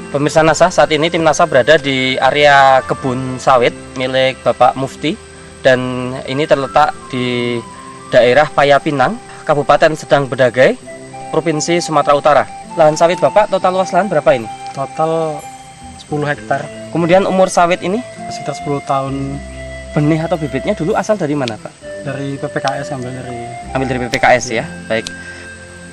Pemirsa NASA, saat ini tim NASA berada di area kebun sawit milik Bapak Mufti, dan ini terletak di daerah Payapinang, Kabupaten Sedang Bedagai, Provinsi Sumatera Utara. Lahan sawit Bapak, total luas lahan berapa ini? Total 10 hektar. Kemudian umur sawit ini? Sekitar 10 tahun. Benih atau bibitnya dulu asal dari mana Pak? Dari PPKS, Ambil dari PPKS ya. Baik.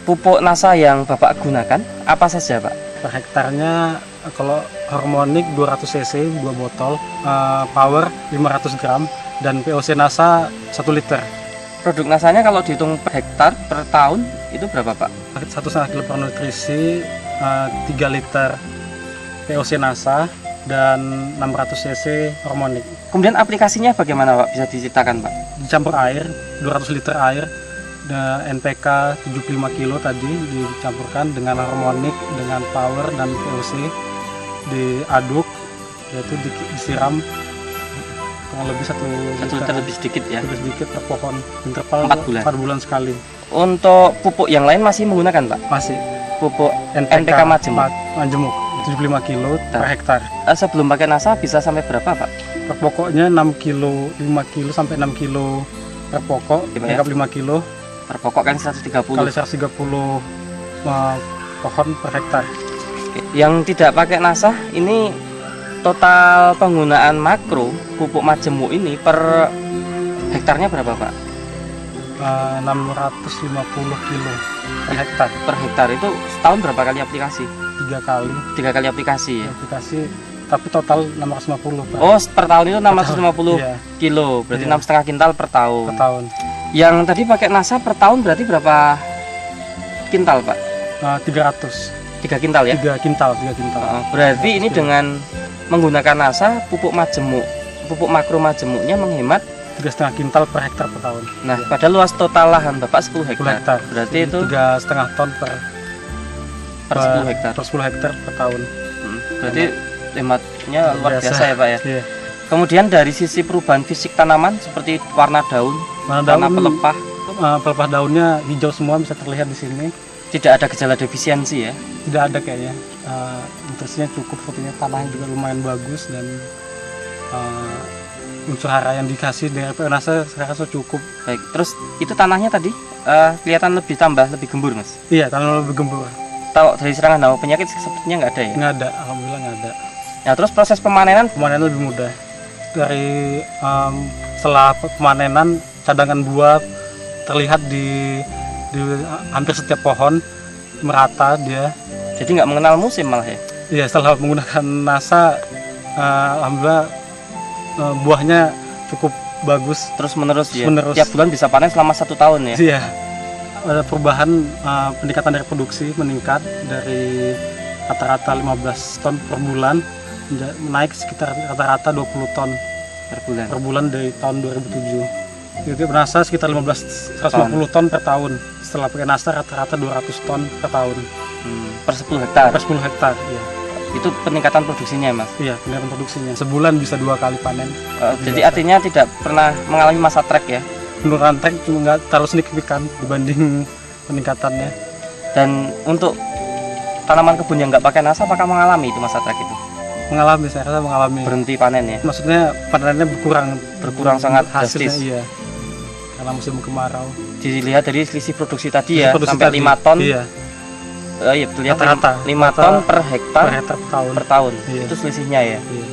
Pupuk NASA yang Bapak gunakan apa saja Pak? Per hektarnya kalau harmonik 200 cc 2 botol, power 500 gram, dan POC NASA 1 liter. Produk NASA-nya kalau dihitung per hektar per tahun itu berapa Pak? 1,5 kilo per nutrisi, 3 liter POC NASA, dan 600 cc harmonik. Kemudian aplikasinya bagaimana Pak? Bisa diceritakan Pak? Dicampur air, 200 liter air, dan NPK 75 kilo tadi dicampurkan dengan harmonik, dengan power dan POC, diaduk, yaitu disiram kurang lebih 1 liter lebih sedikit ya? Lebih sedikit per pohon, interval 4 bulan sekali. Untuk pupuk yang lain masih menggunakan Pak? Masih. Pupuk NPK Majemuk 75 kilo per hektar. Sebelum pakai NASA bisa sampai berapa Pak? Per pokoknya 6 kilo, 5 kilo sampai 6 kilo per pokok, ya? 5 kilo. Per pokok kan 130 kali 130 pohon per hektar. Yang tidak pakai NASA ini total penggunaan makro pupuk majemuk ini per hektarnya berapa Pak? 650 kilo per hektar. Per hektar itu setahun berapa kali aplikasi? 3 kali. 3 kali aplikasi ya? Aplikasi, tapi total 650 Pak. Oh, per tahun itu 650 iya. kilo, berarti Iya. 6,5 kintal per tahun. Per tahun. Yang tadi pakai NASA per tahun berarti berapa kintal Pak? 300. 3 kintal ya? 3 kintal. Berarti ini dengan menggunakan NASA, pupuk makro majemuknya menghemat 3,5 kintal per hektar per tahun. Nah, pada luas total lahan Bapak 10 hektar. Berarti itu 3,5 ton per 10 hektar. Per 10 hektar per tahun. Berarti hematnya luar biasa ya Pak ya? Iya. Kemudian dari sisi perubahan fisik tanaman seperti warna daun, warna pelepah. Pelepah daunnya hijau semua, bisa terlihat di sini. Tidak ada gejala defisiensi ya? Tidak ada kayaknya. Nutrisinya cukup, sepertinya tanahnya juga lumayan bagus, dan unsur hara yang dikasih dari NASA saya rasa cukup. Baik, terus itu tanahnya tadi kelihatan lebih gembur Mas? Iya, tanah lebih gembur. Tahu dari serangan hama penyakit sepertinya nggak ada ya? Nggak ada, alhamdulillah nggak ada. Nah, terus proses pemanenan lebih mudah. Dari setelah pemanenan, cadangan buah terlihat di hampir setiap pohon, merata dia. Jadi nggak mengenal musim malah ya? Iya, setelah menggunakan NASA, alhamdulillah buahnya cukup bagus. Terus menerus ya? Tiap bulan bisa panen selama 1 tahun ya? Iya, ada perubahan, peningkatan dari produksi meningkat dari rata-rata 15 ton per bulan, naik sekitar rata-rata 20 ton per bulan dari tahun 2007. Jadi NASA sekitar 150 ton per tahun. Setelah pakai NASA rata-rata 200 ton per tahun. Per 10 hektar? Per 10 hektar, iya. Itu peningkatan produksinya Mas? Iya, peningkatan produksinya. Sebulan bisa 2 kali panen. Jadi artinya tidak pernah mengalami masa trek ya? Penurunan trek cuma nggak terlalu signifikan dibanding peningkatannya. Dan untuk tanaman kebun yang nggak pakai NASA, apakah mengalami itu masa trek itu? Mengalami, saya rasa mengalami. Berhenti panen ya? Maksudnya panennya berkurang sangat hasilnya, drastis. iya. Karena musim kemarau. Dilihat dari selisih produksi tadi ya, sampai 5 ton. Iya. Iya, terlihat rata-rata 5 ton per hektar per tahun. Iya. Itu selisihnya ya. Iya.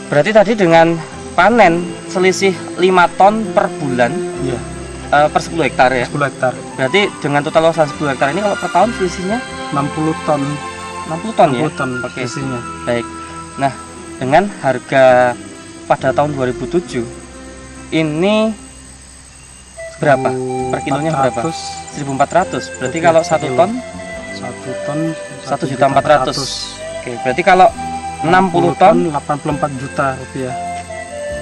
Berarti tadi dengan panen selisih 5 ton per bulan. Iya. Per 10 hektar ya. 10 hektar. Berarti dengan total luasan 10 hektar ini kalau per tahun selisihnya 60 ton. 60 ton ya. 60 ton selisihnya. Baik. Nah, dengan harga pada tahun 2007 ini berapa? Per kilonya berapa? 1.400. Berarti kalau 1 ton 1.400.000. Oke, berarti kalau 60 ton 84 juta rupiah.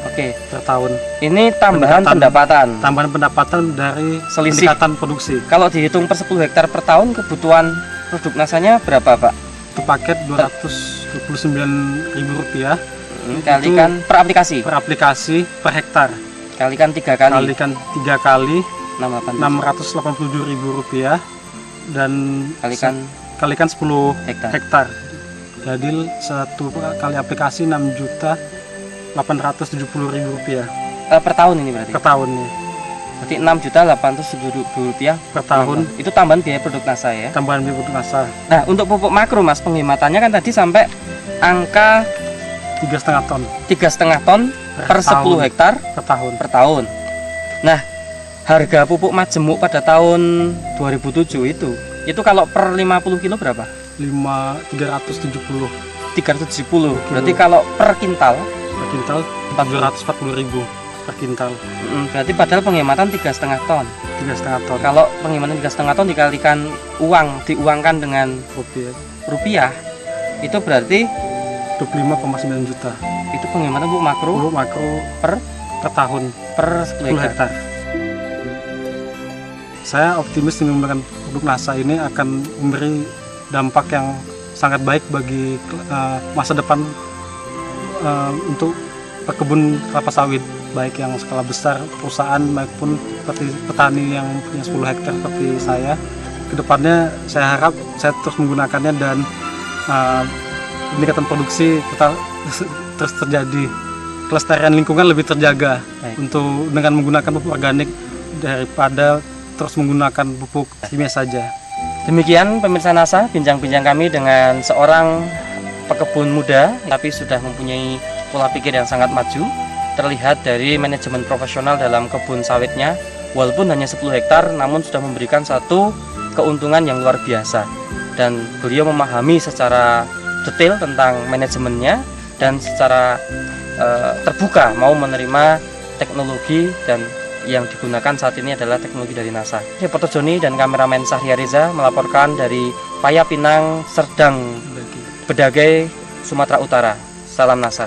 Oke, per tahun. Ini tambahan pendapatan. Tambahan pendapatan dari selisih peningkatan produksi. Kalau dihitung per 10 hektar per tahun, kebutuhan produk NASA-nya berapa, Pak? Itu paket Rp229.000. Kalikan per aplikasi. Per aplikasi per hektar. Kalikan 3 kali. Kalikan 3 kali. Rp687.000, dan kalikan 10 hektar. Jadi satu kali aplikasi 6.870.000 rupiah Per tahun ini berarti? per tahun nih. Berarti 6.870.000 rupiah Per tahun. Itu tambahan biaya produk NASA ya? Tambahan biaya produk NASA Nah, untuk pupuk makro Mas, penghematannya kan tadi sampai angka 3,5 ton 3,5 ton per 10 tahun. hektar per tahun. per tahun. Nah, harga pupuk majemuk pada tahun 2007 itu kalau per 50 kilo berapa? 370 370. Berarti kalau per kintal per kintal 740.000 per kintal. berarti padahal penghematan 3,5 ton. 3,5 ton Kalau penghematan 3,5 ton dikalikan diuangkan dengan rupiah, itu berarti 25,9 juta. itu penghematan pupuk makro Pupuk makro per tahun per 10 10 hektar. hektar. Saya optimis dengan menggunakan produk NASA ini akan memberi dampak yang sangat baik bagi masa depan untuk perkebun kelapa sawit, baik yang skala besar perusahaan maupun seperti petani yang punya 10 hektar seperti saya. Kedepannya saya harap saya terus menggunakannya dan peningkatan produksi terus terjadi, kelestarian lingkungan lebih terjaga. Baik. Untuk dengan menggunakan pupuk organik daripada terus menggunakan pupuk kimia saja. Demikian pemirsa NASA, bincang-bincang kami dengan seorang pekebun muda tapi sudah mempunyai pola pikir yang sangat maju, terlihat dari manajemen profesional dalam kebun sawitnya. Walaupun hanya 10 hektar namun sudah memberikan satu keuntungan yang luar biasa, dan beliau memahami secara detail tentang manajemennya dan secara terbuka mau menerima teknologi dan yang digunakan saat ini adalah teknologi dari NASA. Reporter Joni dan kameramen Sahria Reza melaporkan dari Payapinang, Serdang, Bedagai, Sumatera Utara. Salam NASA.